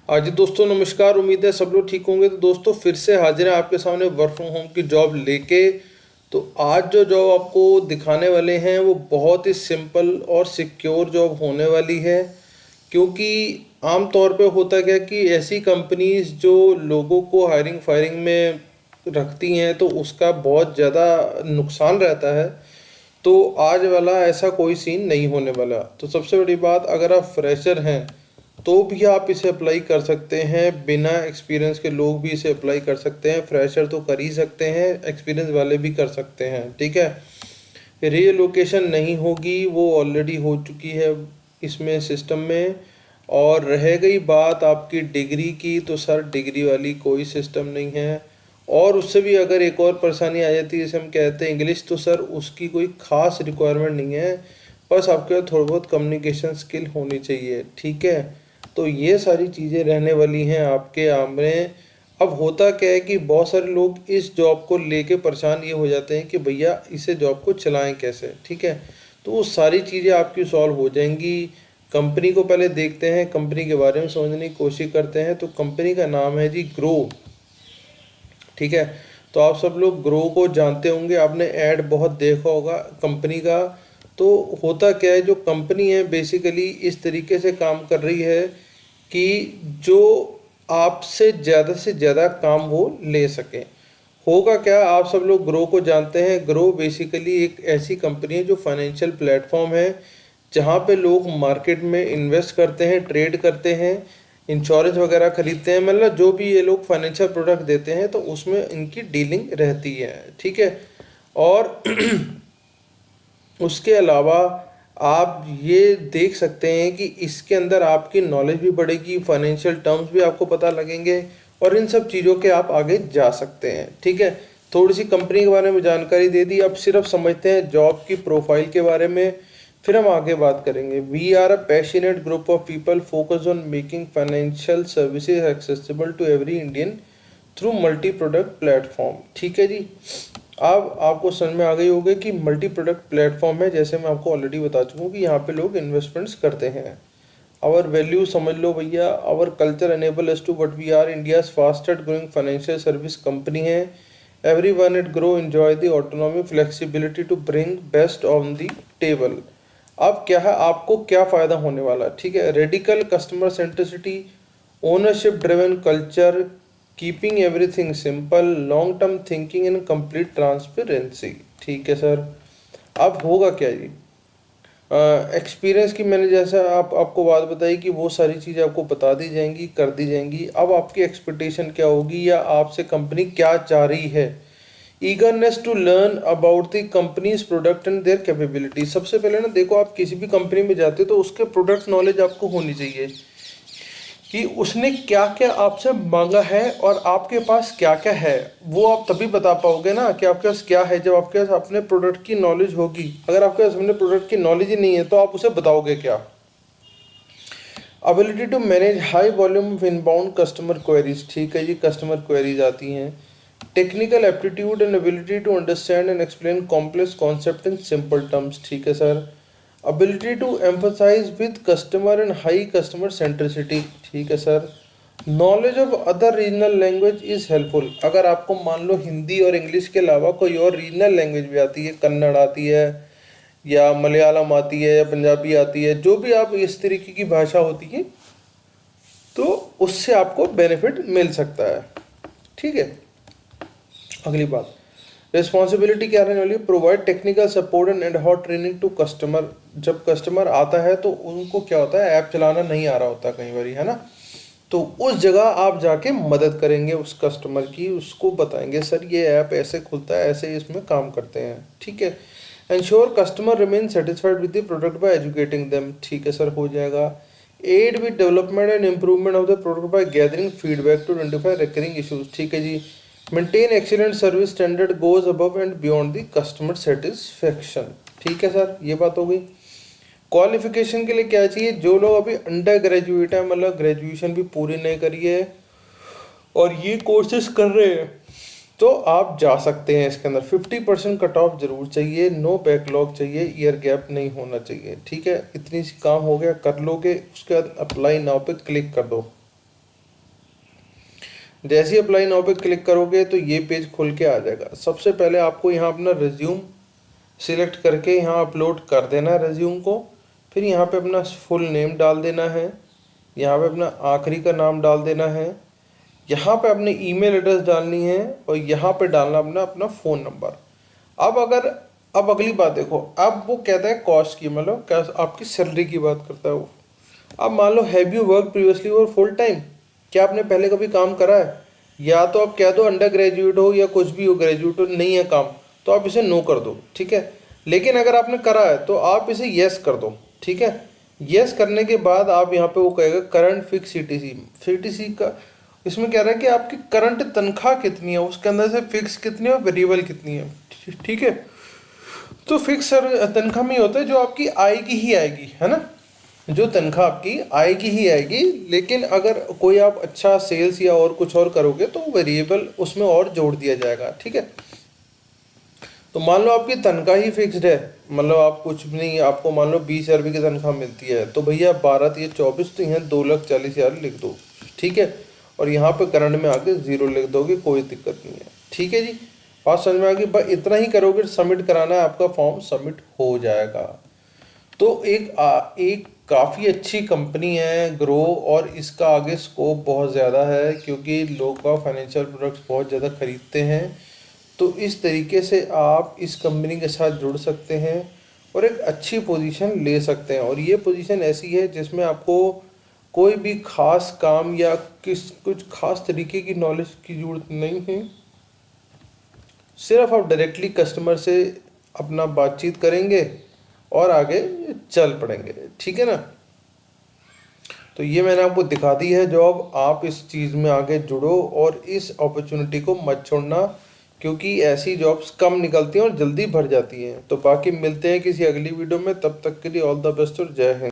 हाँ जी दोस्तों, नमस्कार। उम्मीद है सब लोग ठीक होंगे। तो दोस्तों फिर से हाजिर हैं आपके सामने वर्क फ्रॉम होम की जॉब लेके। तो आज जो जॉब आपको दिखाने वाले हैं वो बहुत ही सिंपल और सिक्योर जॉब होने वाली है। क्योंकि आम तौर पे होता क्या कि ऐसी कंपनीज जो लोगों को हायरिंग फायरिंग में रखती हैं तो उसका बहुत ज़्यादा नुकसान रहता है। तो आज वाला ऐसा कोई सीन नहीं होने वाला। तो सबसे बड़ी बात, अगर आप फ्रेशर हैं तो भी आप इसे अप्लाई कर सकते हैं। बिना एक्सपीरियंस के लोग भी इसे अप्लाई कर सकते हैं। फ्रेशर तो कर ही सकते हैं, एक्सपीरियंस वाले भी कर सकते हैं। ठीक है। रीलोकेशन नहीं होगी, वो ऑलरेडी हो चुकी है इसमें सिस्टम में। और रह गई बात आपकी डिग्री की, तो सर डिग्री वाली कोई सिस्टम नहीं है। और उससे भी अगर एक और परेशानी आ जाती है, जैसे हम कहते हैं इंग्लिश, तो सर उसकी कोई ख़ास रिक्वायरमेंट नहीं है। बस आपके पास थोड़ा बहुत कम्युनिकेशन स्किल होनी चाहिए। ठीक है। तो ये सारी चीज़ें रहने वाली हैं आपके सामने। अब होता क्या है कि बहुत सारे लोग इस जॉब को लेके परेशान ये हो जाते हैं कि भैया इसे जॉब को चलाएं कैसे। ठीक है। तो वो सारी चीज़ें आपकी सॉल्व हो जाएंगी। कंपनी को पहले देखते हैं, कंपनी के बारे में समझने की कोशिश करते हैं। तो कंपनी का नाम है जी ग्रो। ठीक है। तो आप सब लोग ग्रो को जानते होंगे, आपने ऐड बहुत देखा होगा कंपनी का। तो होता क्या है, जो कंपनी है बेसिकली इस तरीके से काम कर रही है कि जो आपसे से ज़्यादा काम वो ले सके। होगा क्या, आप सब लोग ग्रो को जानते हैं। ग्रो बेसिकली एक ऐसी कंपनी है जो फाइनेंशियल प्लेटफॉर्म है, जहाँ पे लोग मार्केट में इन्वेस्ट करते हैं, ट्रेड करते हैं, इंश्योरेंस वगैरह खरीदते हैं। मतलब जो भी ये लोग फाइनेंशियल प्रोडक्ट देते हैं तो उसमें इनकी डीलिंग रहती है। ठीक है। और उसके अलावा आप ये देख सकते हैं कि इसके अंदर आपकी नॉलेज भी बढ़ेगी, फाइनेंशियल टर्म्स भी आपको पता लगेंगे, और इन सब चीज़ों के आप आगे जा सकते हैं। ठीक है। थोड़ी सी कंपनी के बारे में जानकारी दे दी, अब सिर्फ समझते हैं जॉब की प्रोफाइल के बारे में, फिर हम आगे बात करेंगे। We are a passionate group of people focus on making financial services accessible to every Indian through multi product platform. ठीक है जी। अब आपको समझ में आ गई होगी कि मल्टी प्रोडक्ट प्लेटफॉर्म है, जैसे मैं आपको ऑलरेडी बता चुका हूँ कि यहाँ पे लोग इन्वेस्टमेंट्स करते हैं। आवर वैल्यू समझ लो भैया, our culture enables to what we are India's fastest growing financial service company है। Every one at Groww enjoy the autonomy flexibility to bring best on the table. अब क्या है, आपको क्या फ़ायदा होने वाला। ठीक है। Radical customer centricity, ownership driven culture, keeping everything simple, long term thinking and complete transparency. ठीक है सर। अब होगा क्या जी, एक्सपीरियंस की मैंने जैसा आपको बात बताई कि वो सारी चीज़ें आपको बता दी जाएंगी, कर दी जाएंगी। अब आपकी एक्सपेक्टेशन क्या होगी या आपसे कंपनी क्या चाह रही है। Eagerness to learn about the company's product and their capability. सबसे पहले ना देखो, आप किसी भी कंपनी में जाते हो तो उसके प्रोडक्ट नॉलेज आपको होनी चाहिए कि उसने क्या क्या आपसे मांगा है और आपके पास क्या क्या है। वो आप तभी बता पाओगे ना कि आपके पास क्या है, जब आपके पास अपने प्रोडक्ट की नॉलेज होगी। अगर आपके पास अपने प्रोडक्ट की नॉलेज ही नहीं है तो आप उसे बताओगे क्या। Ability to manage high volume of inbound customer queries. ठीक है जी, कस्टमर क्वेरीज आती हैं। Technical aptitude and ability to understand and explain complex concept in simple terms. ठीक है sir. ability to emphasize with customer and high customer centricity। ठीक है sir. Knowledge of other regional language is helpful. अगर आपको मान लो हिंदी और English के अलावा कोई और रीजनल लैंग्वेज भी आती है, कन्नड़ आती है या मलयालम आती है या पंजाबी आती है, जो भी आप इस तरीके की भाषा होती है, तो उससे आपको बेनिफिट मिल सकता है। ठीक है। अगली बात, रिस्पॉन्सिबिलिटी क्या रहने वाली है, provide technical support and ad hoc training to customer. जब कस्टमर आता है तो उनको क्या होता है, ऐप चलाना नहीं आ रहा होता कई बार, है ना। तो उस जगह आप जाके मदद करेंगे उस कस्टमर की, उसको बताएंगे सर ये ऐप ऐसे खुलता है, ऐसे इसमें काम करते हैं। ठीक है। Ensure customer remain satisfied with the product by educating them. ठीक है सर, हो जाएगा। Aid with development and improvement of the product by gathering feedback to identify recurring issues. ठीक है जी। Maintain excellent service standard goes above and beyond the customer satisfaction. ठीक है sir, ये बात हो गई। क्वालिफिकेशन के लिए क्या चाहिए, जो लोग अभी अंडर ग्रेजुएट है, मतलब ग्रेजुएशन भी पूरी नहीं करी है और ये कोर्सेज कर रहे हैं, तो आप जा सकते हैं इसके अंदर। 50% कट ऑफ जरूर चाहिए, नो बैकलॉग चाहिए, ईयर गैप नहीं होना चाहिए। ठीक है। इतनी सी काम हो गया, कर लोगे, उसके बाद अप्लाई नाउ पे क्लिक कर दो। जैसे ही अप्लाई नाउ पे क्लिक करोगे तो ये पेज खुल के आ जाएगा। सबसे पहले आपको यहाँ अपना रिज्यूम सिलेक्ट करके यहाँ अपलोड कर देना है रिज्यूम को। फिर यहाँ पे अपना फुल नेम डाल देना है, यहाँ पे अपना आखिरी का नाम डाल देना है, यहाँ पे अपने ईमेल एड्रेस डालनी है और यहाँ पे डालना अपना अपना फ़ोन नंबर। अब अगली बात देखो, अब वो कहता है कॉस्ट की, मतलब क्या आपकी सैलरी की बात करता है वो। अब मान लो हैव यू वर्क प्रीवियसली और फुल टाइम, क्या आपने पहले कभी काम करा है? या तो आप कह दो अंडर ग्रेजुएट हो या कुछ भी हो, ग्रेजुएट हो नहीं है काम, तो आप इसे नो कर दो, ठीक है। लेकिन अगर आपने करा है तो आप इसे येस कर दो, ठीक है। येस करने के बाद आप यहाँ पे वो कहेगा करंट फिक्स सीटीसी का, इसमें कह रहा है कि आपकी करंट तनख्वाह कितनी है, उसके अंदर से फिक्स कितनी है और वेरिएबल कितनी है, ठीक है। तो फिक्स तनख्वाह में होता है जो आपकी आएगी ही आएगी, है ना, जो तनख्वाह आपकी आएगी ही आएगी। लेकिन अगर कोई आप अच्छा सेल्स या और कुछ और करोगे तो वेरिएबल उसमें और जोड़ दिया जाएगा, ठीक है। तो मान लो आपकी तनख्वाह ही फिक्स्ड है, मतलब आप कुछ भी नहीं, आपको मान लो 20,000 रुपये की तनख्वाह मिलती है, तो भैया 12 तो ये 24, तो यहाँ 2,40,000 लिख दो, ठीक है। और यहाँ पे करंट में आके 0 लिख दोगे, कोई दिक्कत नहीं है, ठीक है जी। बात समझ में आ गई? बस इतना ही करोगे, सबमिट कराना है, आपका फॉर्म सबमिट हो जाएगा। तो एक काफ़ी अच्छी कंपनी है ग्रो, और इसका आगे स्कोप बहुत ज़्यादा है क्योंकि लोग फाइनेंशियल प्रोडक्ट्स बहुत ज़्यादा खरीदते हैं। तो इस तरीके से आप इस कंपनी के साथ जुड़ सकते हैं और एक अच्छी पोजीशन ले सकते हैं। और ये पोजीशन ऐसी है जिसमें आपको कोई भी खास काम या कुछ खास तरीके की नॉलेज की ज़रूरत नहीं है, सिर्फ आप डायरेक्टली कस्टमर से अपना बातचीत करेंगे और आगे चल पड़ेंगे, ठीक है ना। तो ये मैंने आपको दिखा दी है जॉब, आप इस चीज़ में आगे जुड़ो और इस अपॉर्चुनिटी को मत छोड़ना, क्योंकि ऐसी जॉब्स कम निकलती हैं और जल्दी भर जाती हैं। तो बाकी मिलते हैं किसी अगली वीडियो में, तब तक के लिए ऑल द बेस्ट और जय हिंद।